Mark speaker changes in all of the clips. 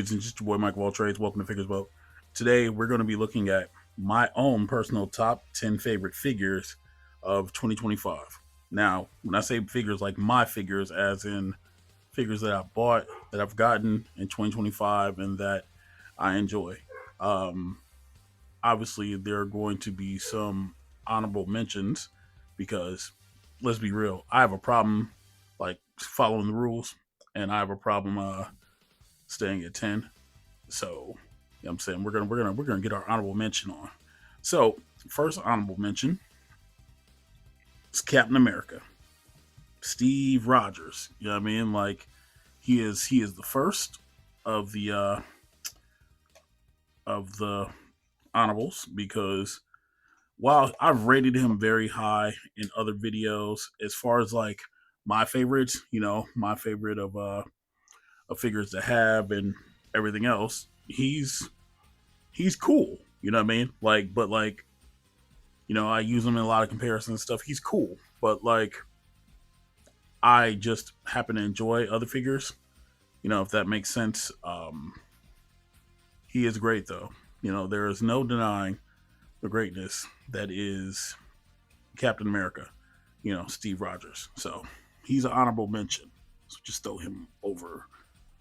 Speaker 1: trades, and just your boy Mike of all trades. Welcome to FiguresMOAT. Today we're going to be looking at my own personal top 10 favorite figures of 2025. Now, when I say figures, like my figures, as in figures that I bought, that I've gotten in 2025, and that I enjoy. Um, Obviously, there are going to be some honorable mentions because, let's be real, I have a problem like following the rules, and I have a problem staying at 10. So, you know what I'm saying, we're gonna get our honorable mention on. So, first honorable mention is Captain America, Steve Rogers. You know what I mean? Like he is the first of the honorables because while I've rated him very high in other videos, as far as like my favorites, my favorite of figures to have and everything else, he's cool. You know what I mean? Like, but like, I use him in a lot of comparisons and stuff. He's cool, but like, I just happen to enjoy other figures. If that makes sense. He is great though. There is no denying the greatness that is Captain America. Steve Rogers. So he's an honorable mention. So just throw him over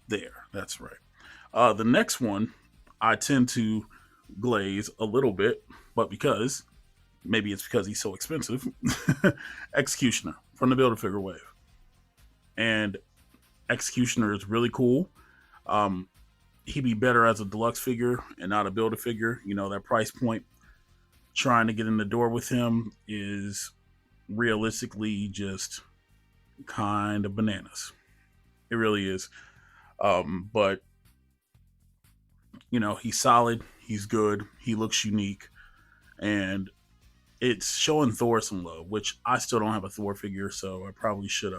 Speaker 1: there. That's right. The next one I tend to glaze a little bit, but maybe it's because he's so expensive. Executioner from the Build a Figure wave, and Executioner is really cool. Um, he'd be better as a deluxe figure and not a build a figure. That price point, trying to get in the door with him is realistically just kind of bananas. It really is. But he's solid. He's good. He looks unique, and it's showing Thor some love, which I still don't have a Thor figure, so I probably should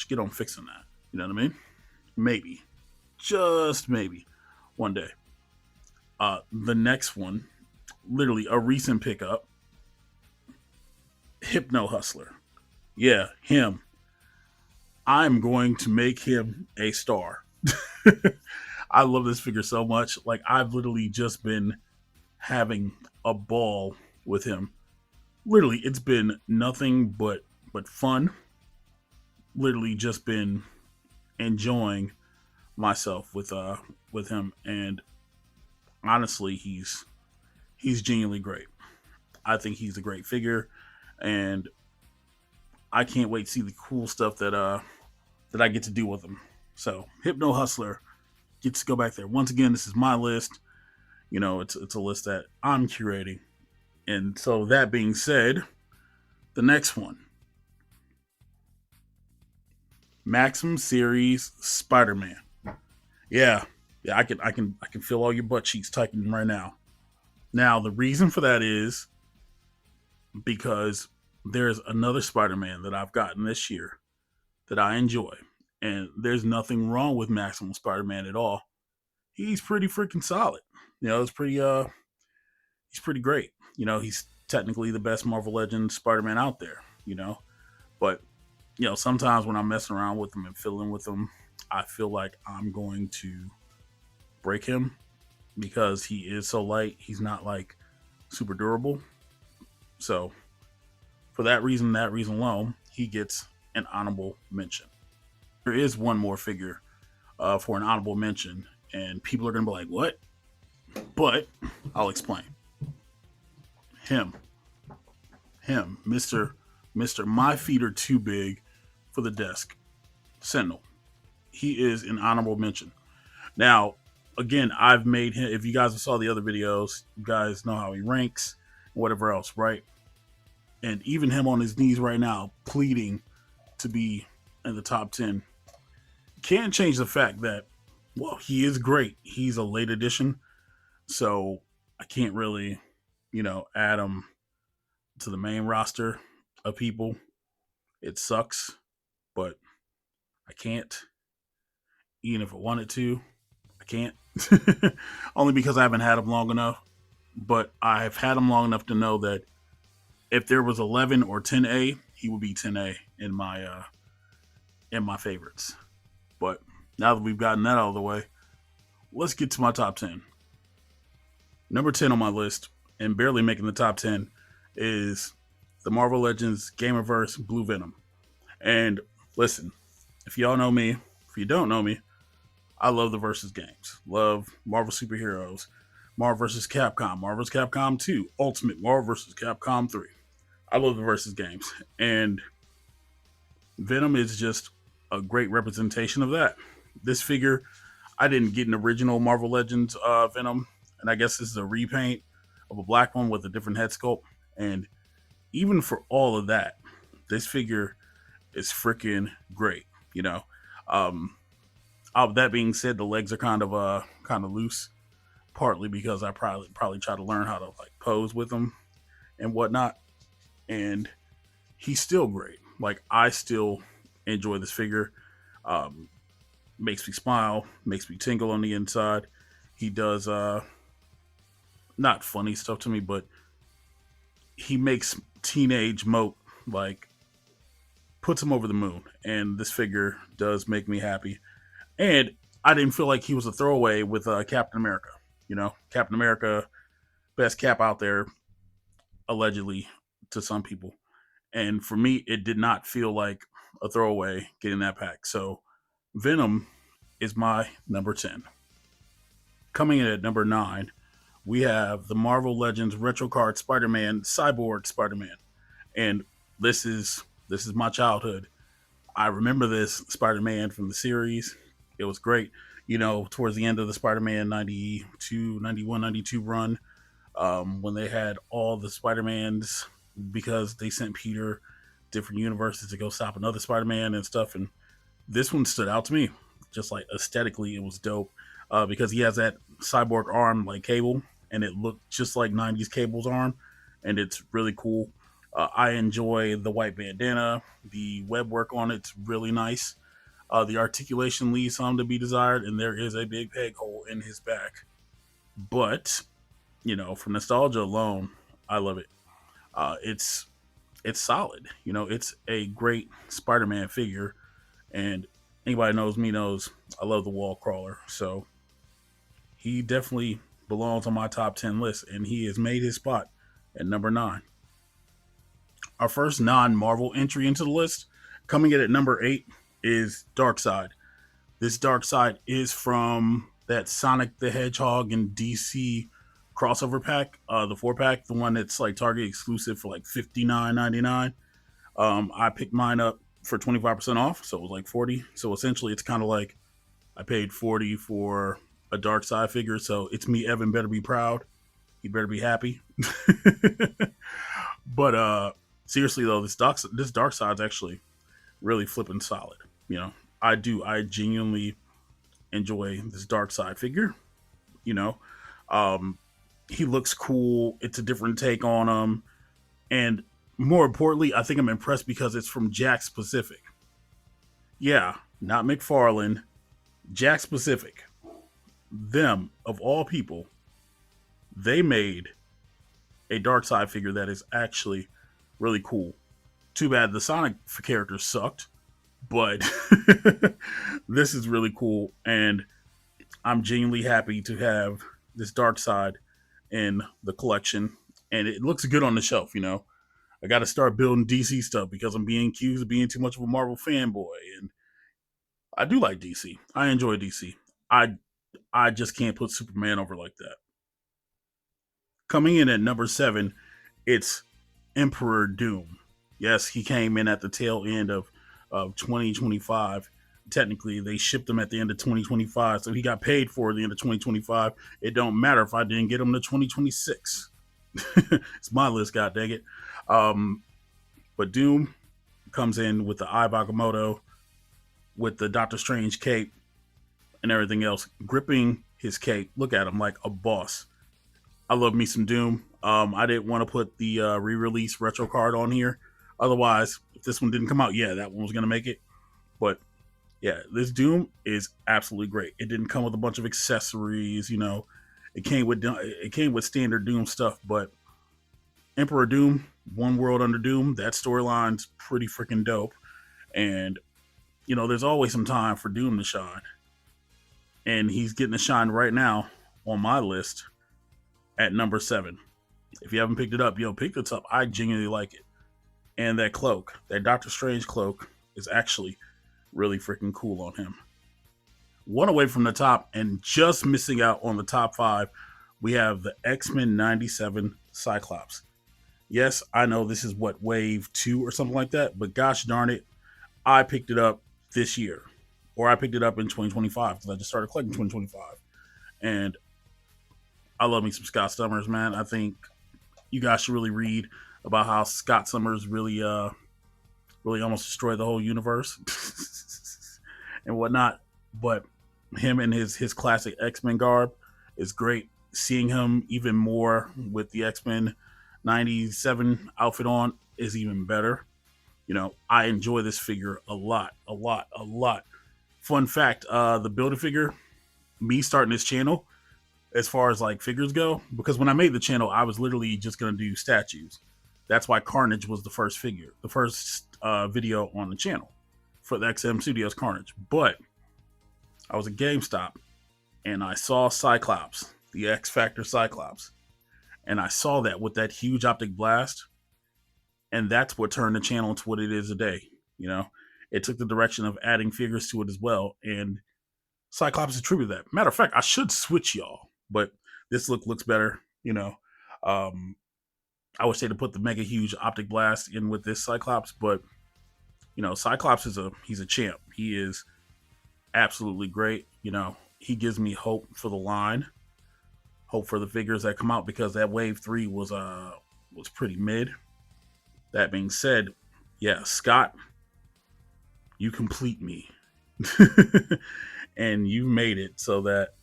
Speaker 1: get on fixing that. You know what I mean? Maybe, just maybe, one day. The next one, literally a recent pickup, Hypno Hustler. Yeah, him. I'm going to make him a star. I love this figure so much. Like, I've literally just been having a ball with him. Literally, it's been nothing but fun. Literally, just been enjoying myself with him, and honestly, he's genuinely great. I think he's a great figure, and I can't wait to see the cool stuff that I get to do with him. So, Hypno Hustler gets to go back there. Once again, this is my list. It's a list that I'm curating. And so that being said, the next one, Maxim Series Spiderman. Yeah, yeah, I can feel all your butt cheeks tightening right now. Now, the reason for that is because there's another Spider-Man that I've gotten this year that I enjoy. And there's nothing wrong with Maximum Spider-Man at all. He's pretty freaking solid. It's pretty he's pretty great. He's technically the best Marvel Legends Spider-Man out there, But, sometimes when I'm messing around with him and fiddling with him, I feel like I'm going to break him because he is so light. He's not like super durable. So for that reason alone, he gets an honorable mention. There is one more figure for an honorable mention, and people are going to be like, what? But I'll explain. Him, Mr. My Feet Are Too Big for the Desk, Sentinel. He is an honorable mention. Now, again, I've made him, if you guys saw the other videos, you guys know how he ranks, whatever else, right? And even him on his knees right now, pleading to be in the top 10, can't change the fact that, well, he is great. He's a late addition, so I can't really, add him to the main roster of people. It sucks, but I can't. Even if I wanted to, I can't. Only because I haven't had him long enough. But I've had him long enough to know that if there was 11 or 10A, he would be 10A in my favorites. But now that we've gotten that out of the way, let's get to my top 10. Number 10 on my list, and barely making the top 10, is the Marvel Legends Gamerverse Blue Venom. And listen, if y'all know me, if you don't know me, I love the versus games. Love Marvel superheroes, Marvel vs. Capcom, Marvel vs. Capcom 2, Ultimate Marvel vs. Capcom 3. I love the versus games. And Venom is just a great representation of that. This figure, I didn't get an original Marvel Legends Venom, and I guess this is a repaint of a black one with a different head sculpt. And even for all of that, this figure is freaking great. You know, um, that being said, the legs are kind of loose, partly because I probably try to learn how to like pose with them and whatnot. And he's still great. Like I still enjoy this figure. Um, Makes me smile, makes me tingle on the inside. He does not funny stuff to me, but he makes teenage Moat like puts him over the moon. And this figure does make me happy. And I didn't feel like he was a throwaway with Captain America. You know, Captain America, best cap out there, allegedly to some people. And for me, it did not feel like a throwaway getting that pack. So Venom is my number 10. Coming in at number 9, we have the Marvel Legends Retro Card Spider-Man Cyborg Spider-Man. And this is my childhood. I remember this Spider-Man from the series. It was great. You know, towards the end of the Spider-Man 92, 91, 92 run, when they had all the Spider-Mans because they sent Peter different universes to go stop another Spider-Man and stuff. And this one stood out to me. Just like aesthetically, it was dope because he has that cyborg arm like Cable, and it looked just like 90s Cable's arm, and it's really cool. I enjoy the white bandana. The web work on it's really nice. The articulation leaves some to be desired, and there is a big peg hole in his back. But you know, for nostalgia alone, I love it. It's solid. You know, it's a great Spider-Man figure, and anybody knows me knows I love the wall crawler. So he definitely belongs on my top 10 list, and he has made his spot at number 9. Our first non-Marvel entry into the list, coming in at number 8, is Darkseid. This Darkseid is from that Sonic the Hedgehog and DC crossover pack, the 4 pack, the one that's like Target exclusive for like $59.99. I picked mine up for 25% off, so it was like 40. So essentially, it's kind of like I paid 40 for a Darkseid figure. So it's me, Evan. Better be proud. He better be happy. But seriously though, this Darkseid's actually really flipping solid. You know, I genuinely enjoy this Darkseid figure. You know, um, he looks cool. It's a different take on him, and more importantly, I think I'm impressed because it's from Jakks Pacific. Yeah, not McFarlane. Jakks Pacific. Them of all people, they made a Darkseid figure that is actually really cool. Too bad the Sonic character sucked, but this is really cool, and I'm genuinely happy to have this Darkseid in the collection, and it looks good on the shelf. You know, I got to start building DC stuff because I'm being accused of being too much of a Marvel fanboy, and I do like DC. I enjoy DC. I I just can't put Superman over like that. Coming in at number 7, it's Emperor Doom. Yes, he came in at the tail end of 2025. Technically, they shipped him at the end of 2025, so he got paid for the end of 2025. It don't matter if I didn't get him to 2026. It's my list, god dang it. Um, but Doom comes in with the Eye Bagamoto, with the Doctor Strange cape and everything else, gripping his cape. Look at him like a boss. I love me some Doom. I didn't want to put the re-release retro card on here. Otherwise, if this one didn't come out, yeah, that one was gonna make it. But yeah, this Doom is absolutely great. It didn't come with a bunch of accessories, you know. It came with standard Doom stuff, but Emperor Doom, One World Under Doom, that storyline's pretty freaking dope. And you know, there's always some time for Doom to shine. and he's getting a shine right now on my list at number 7. If you haven't picked it up, yo, pick it up. I genuinely like it. And that cloak, that Doctor Strange cloak, is actually really freaking cool on him. One away from the top, and just missing out on the top 5, we have the X-Men 97 Cyclops. Yes, I know this is what, wave 2 or something like that, but gosh darn it, I picked it up this year. Or I picked it up in 2025 because I just started collecting 2025. And I love me some Scott Summers, man. I think you guys should really read about how Scott Summers really almost destroyed the whole universe and whatnot. But him and his classic X-Men garb is great. Seeing him even more with the X-Men 97 outfit on is even better. I enjoy this figure a lot, a lot, a lot. Fun fact, the Build-A-Figure, me starting this channel, as far as like figures go, because when I made the channel, I was literally just going to do statues. That's why Carnage was the first figure, the first video on the channel for the XM Studios Carnage. But I was at GameStop and I saw Cyclops, the X Factor Cyclops. And I saw that with that huge optic blast. And that's what turned the channel into what it is today. It took the direction of adding figures to it as well. And Cyclops attributed that. Matter of fact, I should switch y'all, but this looks better. I would say to put the mega huge optic blast in with this Cyclops, but Cyclops he's a champ. He is absolutely great. He gives me hope for the line, hope for the figures that come out, because that wave 3 was pretty mid. That being said, yeah, Scott, you complete me. And you made it so that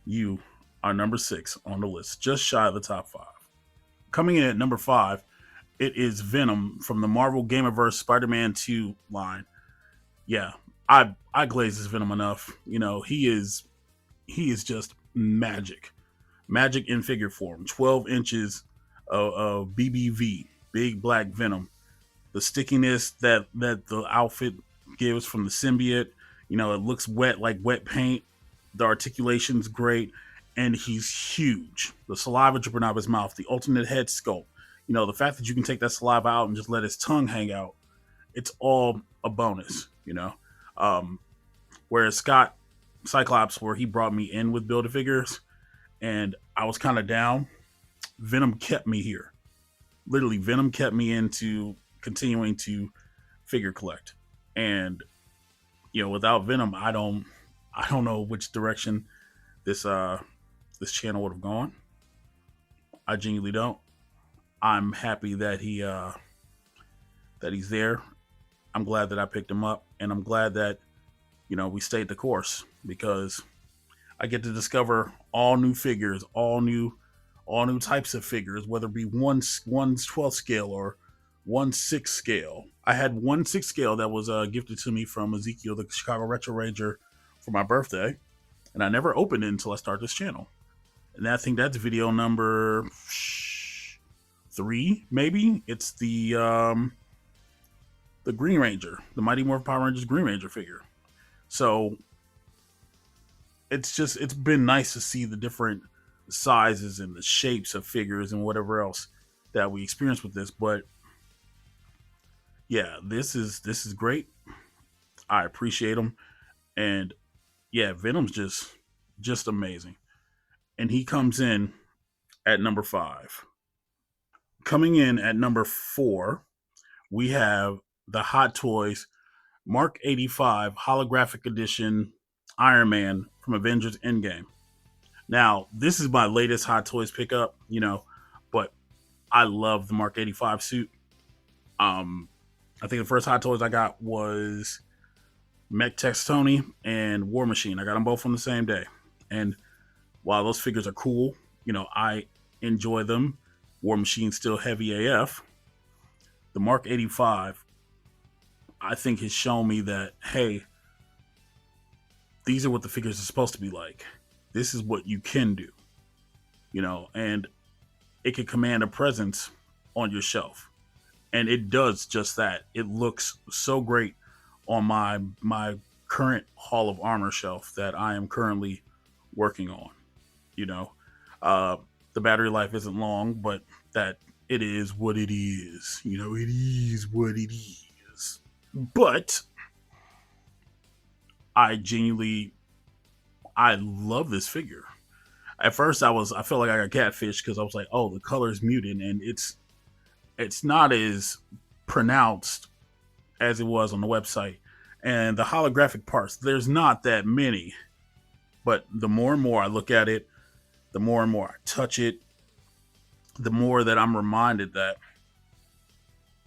Speaker 1: you are number 6 on the list, just shy of the top 5. Coming in at number 5, it is Venom from the Marvel Gamerverse Spider-Man 2 line. Yeah, I glaze this Venom enough. He is just magic. Magic in figure form. 12 inches of BBV, big black Venom. The stickiness that the outfit gives from the symbiote. It looks wet like wet paint. The articulation's great. And he's huge. The saliva dripping out of his mouth, the alternate head sculpt. The fact that you can take that saliva out and just let his tongue hang out, it's all a bonus, Whereas Cyclops, where he brought me in with Build-A-Figures, and I was kind of down, Venom kept me here. Literally, Venom kept me into continuing to figure collect. And, without Venom, I don't know which direction this channel would have gone. I genuinely don't. I'm happy that he's there. I'm glad that I picked him up, and I'm glad that we stayed the course, because I get to discover all new figures, all new types of figures, whether it be one 12th scale or 1/6 scale. I had 1/6 scale that was gifted to me from Ezekiel, the Chicago Retro Ranger, for my birthday, and I never opened it until I started this channel. And I think that's video number 3, maybe. It's the Green Ranger, the Mighty Morphin Power Rangers Green Ranger figure. So it's been nice to see the different sizes and the shapes of figures and whatever else that we experience with this. But yeah, this is great. I appreciate them, and yeah, Venom's just amazing. And he comes in at number 5. Coming in at number 4, we have the Hot Toys Mark 85 Holographic Edition Iron Man from Avengers Endgame. Now, this is my latest Hot Toys pickup, but I love the Mark 85 suit. I think the first Hot Toys I got was Mech Tex Tony and War Machine. I got them both on the same day. And while those figures are cool, I enjoy them. War Machine's still heavy AF. The Mark 85, I think, has shown me that, hey, these are what the figures are supposed to be like. This is what you can do, and it can command a presence on your shelf. And it does just that. It looks so great on my current Hall of Armor shelf that I am currently working on. You know, uh, the battery life isn't long, but that it is what it is. You know, it is what it is. But I genuinely, I love this figure. At first, I felt like I got catfished because I was like, oh, the color's muted, and it's not as pronounced as it was on the website. And the holographic parts, there's not that many. But the more and more I look at it, the more and more I touch it, the more that I'm reminded that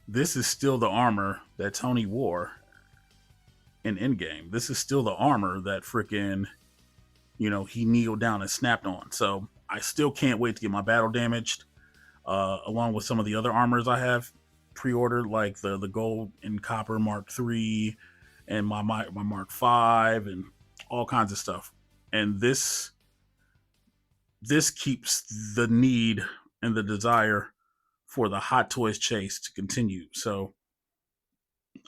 Speaker 1: this is still the armor that Tony wore in Endgame. This is still the armor that freaking, he kneeled down and snapped on. So I still can't wait to get my battle damaged, along with some of the other armors I have pre-ordered, like the gold and copper Mark III and my Mark V and all kinds of stuff. And this keeps the need and the desire for the Hot Toys chase to continue. So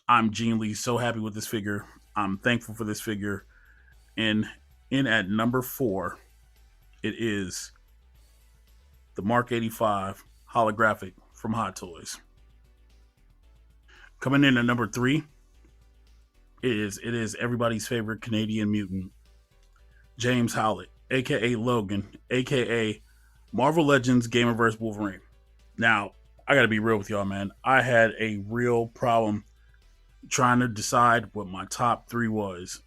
Speaker 1: I'm genuinely so happy with this figure. I'm thankful for this figure. And in at number 4, it is the Mark 85 holographic from Hot Toys. Coming in at number 3, it is everybody's favorite Canadian mutant, James Howlett, aka Logan, aka Marvel Legends Gamerverse Wolverine. Now, I gotta be real with y'all, man. I had a real problem trying to decide what my top 3 was.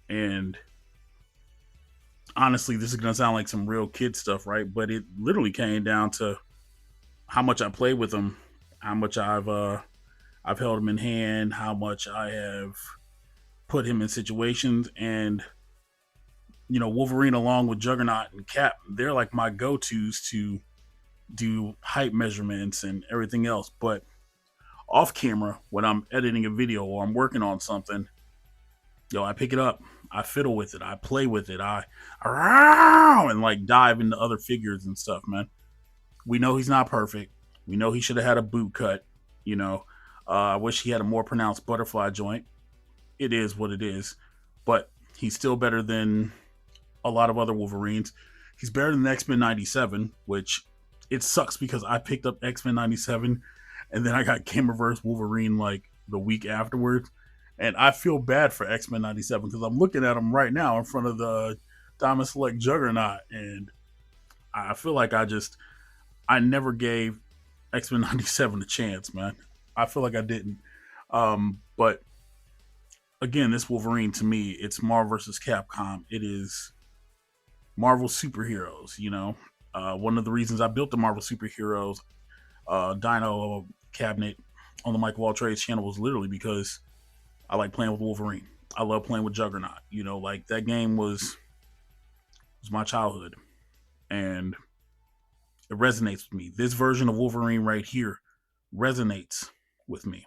Speaker 1: And honestly, this is gonna sound like some real kid stuff, right? But it literally came down to how much I played with them, how much I've held him in hand, how much I have put him in situations, and Wolverine along with Juggernaut and Cap, they're like my go-tos to do height measurements and everything else. But off camera, when I'm editing a video or I'm working on something, I pick it up, I fiddle with it, I play with it, I and like dive into other figures and stuff, man. We know he's not perfect. We know he should have had a boot cut. I wish he had a more pronounced butterfly joint. It is what it is, but he's still better than a lot of other Wolverines. He's better than X-Men 97, which it sucks because I picked up X-Men 97 and then I got Gamerverse Wolverine like the week afterwards. And I feel bad for X-Men 97 because I'm looking at him right now in front of the Diamond Select Juggernaut. And I feel like I never gave X-Men 97 a chance, man. I feel like I didn't. But again, this Wolverine to me, it's Marvel versus Capcom. It is Marvel superheroes, one of the reasons I built the Marvel superheroes Dino cabinet on the Mike Wall Trades channel was literally because I like playing with Wolverine. I love playing with Juggernaut. Like that game was my childhood, and it resonates with me. This version of Wolverine right here resonates with me.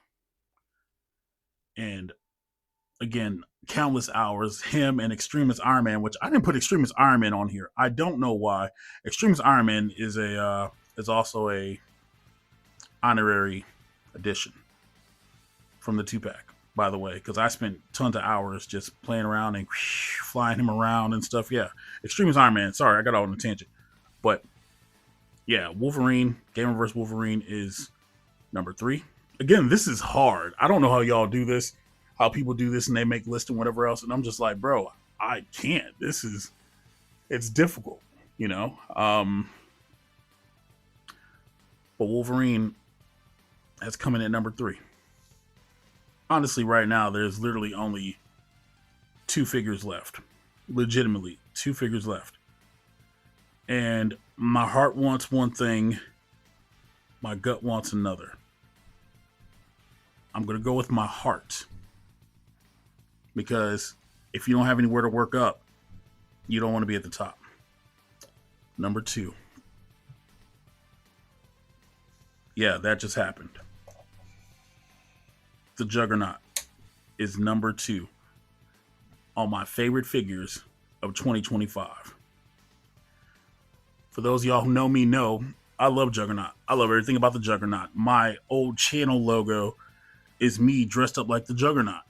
Speaker 1: And again, countless hours, him and Extremis Iron Man, which I didn't put Extremis Iron Man on here. I don't know why. Extremis Iron Man is also a honorary edition from the 2-pack, by the way, because I spent tons of hours just playing around and flying him around and stuff. Yeah, Extremis Iron Man. Sorry, I got on a tangent. But yeah, Wolverine, Gamerverse Wolverine is number 3. Again, this is hard. I don't know how y'all do this, how people do this and they make lists and whatever else. And I'm just like, bro, I can't. It's difficult, But Wolverine has come in at number 3. Honestly, right now, there's literally only 2 figures left. Legitimately, 2 figures left. And my heart wants one thing, my gut wants another. I'm going to go with my heart. Because if you don't have anywhere to work up, you don't want to be at the top. Number 2. Yeah, that just happened. The Juggernaut is number 2 on my favorite figures of 2025. For those of y'all who know me know, I love Juggernaut. I love everything about the Juggernaut. My old channel logo is me dressed up like the Juggernaut.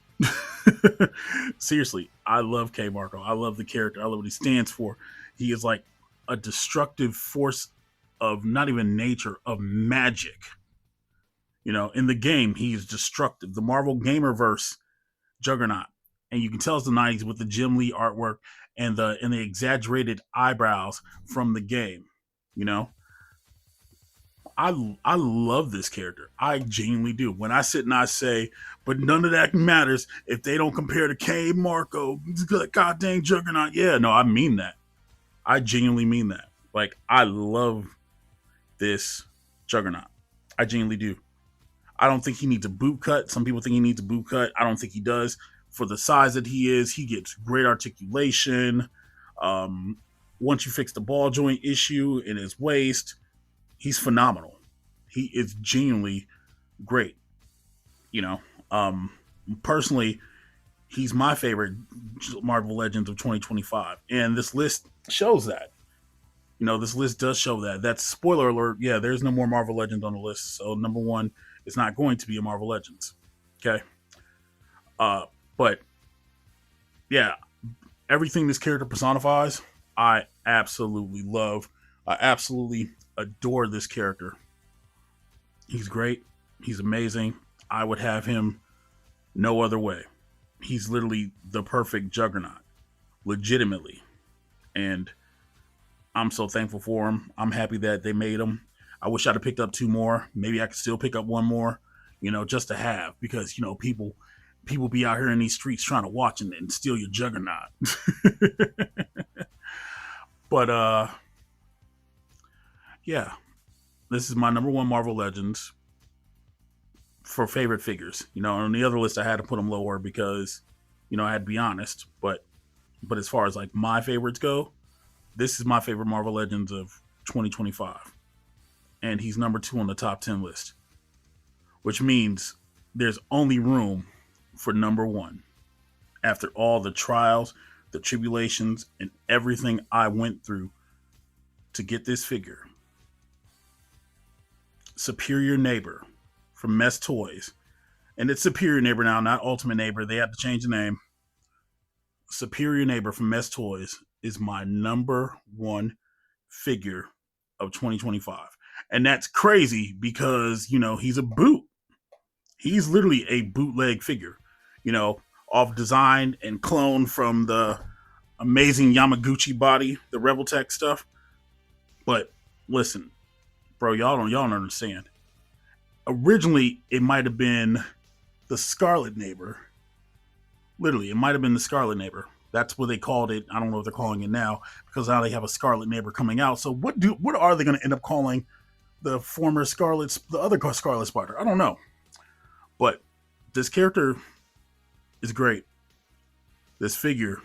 Speaker 1: Seriously, I love K Marco. I love the character. I love what he stands for. He is like a destructive force of not even nature, of magic. In the game, he's destructive. The Marvel Gamerverse juggernaut. And you can tell it's the 90s with the Jim Lee artwork and the exaggerated eyebrows from the game. You know, I love this character. I genuinely do. When I sit and I say, but none of that matters if they don't compare to K Marco, god dang juggernaut. Yeah, no, I mean that. I genuinely mean that. Like, I love this juggernaut. I genuinely do. I don't think he needs a boot cut. Some people think he needs a boot cut. I don't think he does. For the size that he is, he gets great articulation. Um, Once you fix the ball joint issue in his waist, he's phenomenal. He is genuinely great. You know, um, Personally, he's my favorite Marvel Legends of 2025, and this list shows that. This list does show that. That's spoiler alert. Yeah, there's no more Marvel Legends on the list. So number one is not going to be a Marvel Legends. Okay. But yeah, everything this character personifies, I absolutely love. I absolutely adore this character. He's great. He's amazing. I would have him no other way. He's literally the perfect juggernaut, legitimately. And I'm so thankful for him. I'm happy that they made him. I wish I'd have picked up two more. Maybe I could still pick up one more, just to have, because people be out here in these streets trying to watch and steal your juggernaut. But yeah, this is my number one Marvel Legends for favorite figures. On the other list I had to put them lower because, I had to be honest. But as far as like my favorites go, this is my favorite Marvel Legends of 2025, and he's number two on the top 10 list, which means there's only room for number one after all the trials, the tribulations, and everything I went through to get this figure. Superior Neighbor from Mess Toys. And it's Superior Neighbor now, not Ultimate Neighbor. They have to change the name. Superior Neighbor from Mess Toys is my number one figure of 2025. And that's crazy because, he's a boot. He's literally a bootleg figure, off design and clone from the amazing Yamaguchi body, the Rebel Tech stuff. But listen, bro, y'all don't understand. Originally, it might have been the Scarlet Neighbor. Literally, it might have been the Scarlet Neighbor. That's what they called it. I don't know what they're calling it now because now they have a Scarlet Neighbor coming out. So what are they going to end up calling the other Scarlet Spider? I don't know. But this character is great. This figure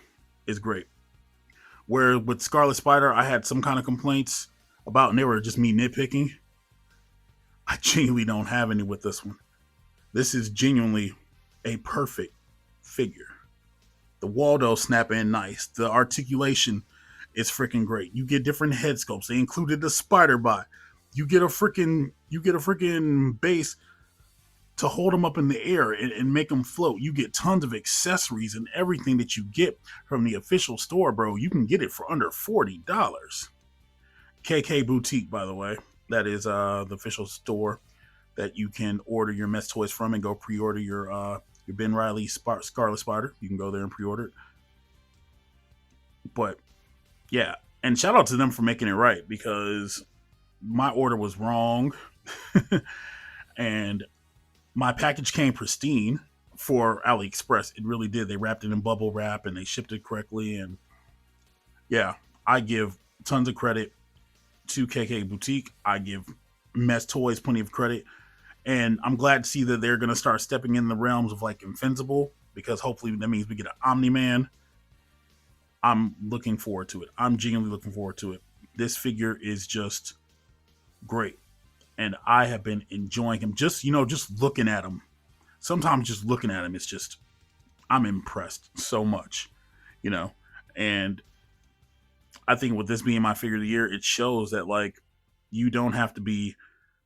Speaker 1: is great. Where with Scarlet Spider, I had some kind of complaints about, and they were just me nitpicking. I genuinely don't have any with this one. This is genuinely a perfect figure. The Waldo snap in nice. The articulation is freaking great. You get different head sculpts. They included the spider bot. You get a freaking base to hold them up in the air and make them float. You get tons of accessories and everything that you get from the official store, bro. You can get it for under $40. KK Boutique, by the way. That is the official store that you can order your Mess Toys from and go pre-order your Ben Reilly Scarlet Spider. You can go there and pre-order it. But yeah, and shout out to them for making it right because my order was wrong. And my package came pristine for AliExpress. It really did. They wrapped it in bubble wrap and they shipped it correctly. And yeah, I give tons of credit to KK Boutique. I give Mess Toys plenty of credit. And I'm glad to see that they're going to start stepping in the realms of like Invincible because hopefully that means we get an Omni-Man. I'm looking forward to it. I'm genuinely looking forward to it. This figure is just great. And I have been enjoying him. Just looking at him. Sometimes just looking at him, it's just, I'm impressed so much, And I think with this being my figure of the year, it shows that like you don't have to be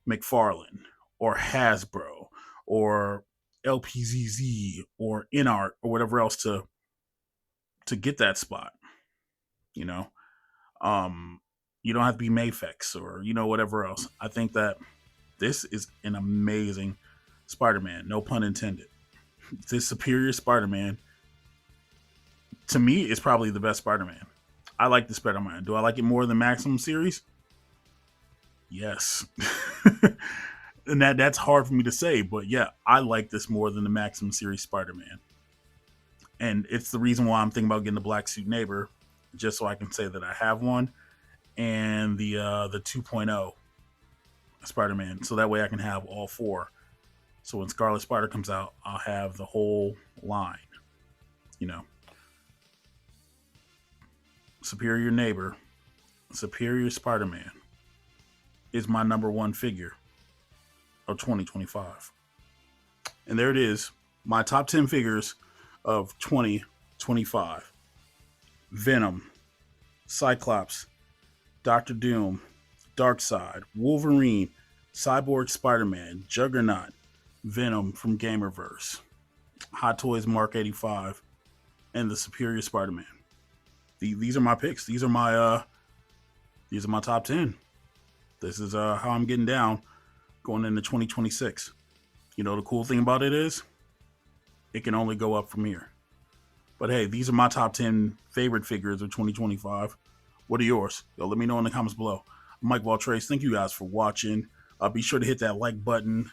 Speaker 1: McFarlane or Hasbro or LPZZ or InArt or whatever else to get that spot. You know, um, you don't have to be Mafex or whatever else. I think that this is an amazing Spider-Man. No pun intended. This Superior Spider-Man to me is probably the best Spider-Man. I like the Spider-Man. Do I like it more than Maximum series? Yes. And that's hard for me to say, but yeah, I like this more than the Maximum series Spider-Man. And it's the reason why I'm thinking about getting the Black Suit Neighbor, just so I can say that I have one, and the 2.0 Spider-Man, so that way I can have all four. So when Scarlet Spider comes out, I'll have the whole line. You know, Superior Neighbor, Superior Spider-Man is my number one figure of 2025. And there it is, my top 10 figures of 2025. Venom, Cyclops, Doctor Doom, Darkseid, Wolverine, Cyborg Spider-Man, Juggernaut, Venom from Gamerverse, Hot Toys Mark 85, and the Superior Spider-Man. These are my picks. These are my top 10. This is how I'm getting down going into 2026. The cool thing about it is it can only go up from here. But hey, these are my top 10 favorite figures of 2025. What are yours? Let me know in the comments below. I'm Mike Valtrace. Thank you guys for watching. Be sure to hit that like button,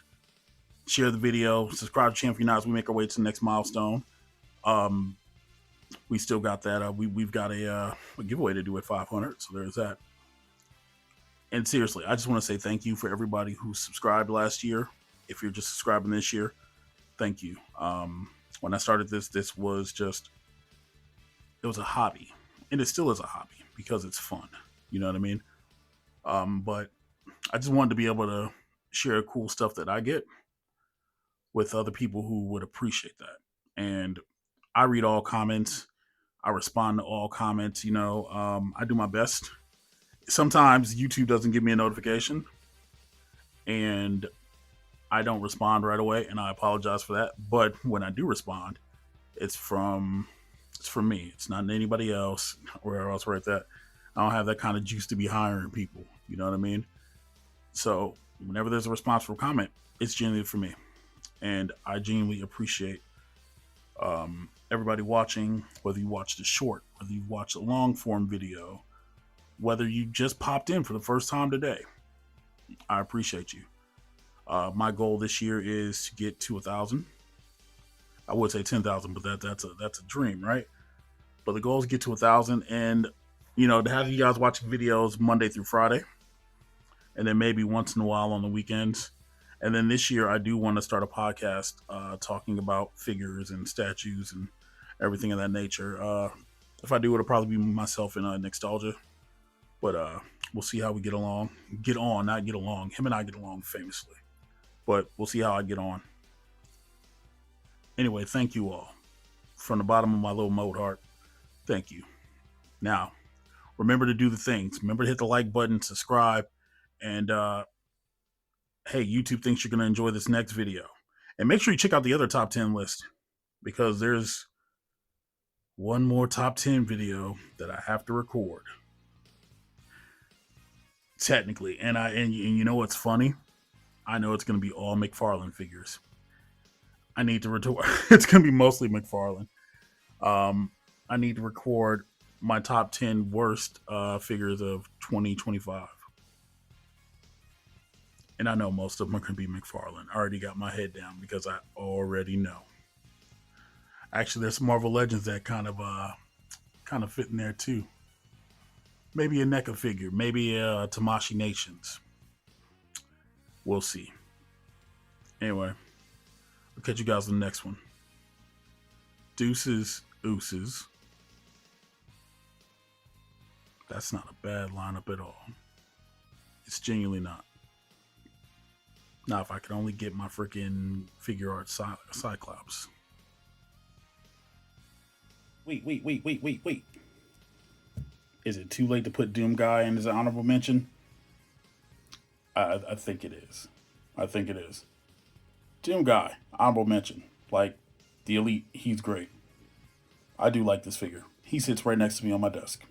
Speaker 1: share the video, subscribe to the channel if you're not, as we make our way to the next milestone. We still got that. We've got a giveaway to do at 500, so there's that. And seriously, I just want to say thank you for everybody who subscribed last year. If you're just subscribing this year, thank you. When I started this was just, it was a hobby, and it still is a hobby because it's fun. You know what I mean? But I just wanted to be able to share cool stuff that I get with other people who would appreciate that. And I read all comments. I respond to all comments. I do my best. Sometimes YouTube doesn't give me a notification, and I don't respond right away, and I apologize for that. But when I do respond, it's from me. It's not anybody else or else right that. I don't have that kind of juice to be hiring people. You know what I mean? So whenever there's a responsible comment, it's genuinely for me, and I genuinely appreciate everybody watching. Whether you watched the short, whether you watched a long form video, whether you just popped in for the first time today, I appreciate you. My goal this year is to get to 1,000. I would say 10,000, but that's a dream, right? But the goal is to get to 1,000, and to have you guys watching videos Monday through Friday, and then maybe once in a while on the weekends. And then this year, I do want to start a podcast talking about figures and statues and everything of that nature. If I do, it'll probably be myself and Nostalgia. But we'll see how we get along. Get on, not get along. Him and I get along famously. But we'll see how I get on. Anyway, thank you all. From the bottom of my little mold heart, thank you. Now, remember to do the things. Remember to hit the like button, subscribe, and hey, YouTube thinks you're going to enjoy this next video. And make sure you check out the other top 10 list, because there's one more top 10 video that I have to record. Technically. And you know what's funny? I know it's going to be all McFarlane figures. I need to retort. It's going to be mostly McFarlane. I need to record my top 10 worst figures of 2025. And I know most of them are going to be McFarlane. I already got my head down because I already know. Actually, there's some Marvel Legends that kind of fit in there too. Maybe a NECA figure. Maybe a Tamashii Nations. We'll see. Anyway, I'll catch you guys in the next one. Deuces, ooses. That's not a bad lineup at all. It's genuinely not. Now, if I could only get my freaking figure art Cyclops. Wait. Is it too late to put Doom Guy in as an honorable mention? I think it is. Gym guy, honorable mention. Like the elite, he's great. I do like this figure. He sits right next to me on my desk.